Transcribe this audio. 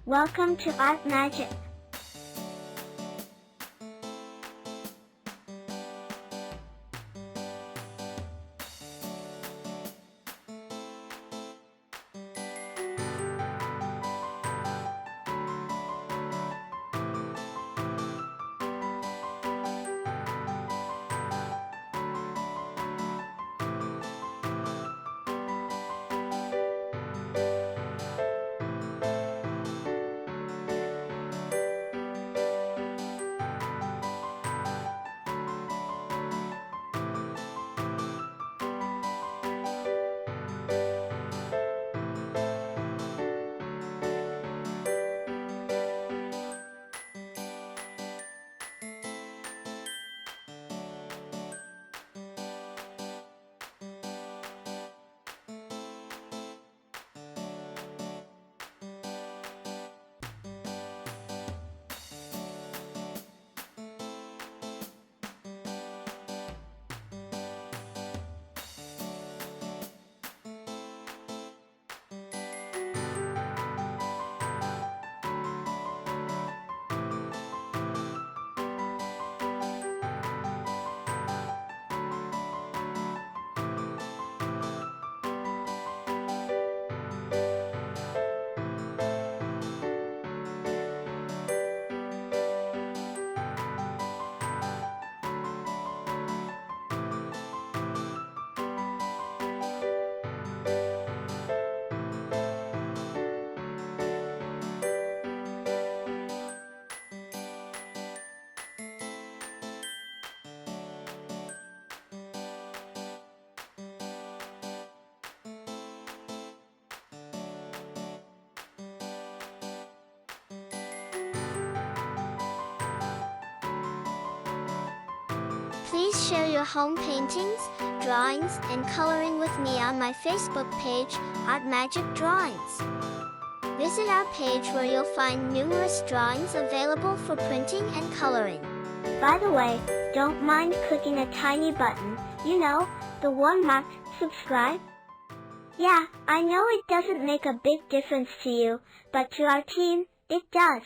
Welcome to Art Magic. Please share your home paintings, drawings, and coloring with me on my Facebook page, Art Magic Drawings. Visit our page where you'll find numerous drawings available for printing and coloring. By the way, don't mind clicking a tiny button, you know, the one marked subscribe. Yeah, I know it doesn't make a big difference to you, but to our team, it does.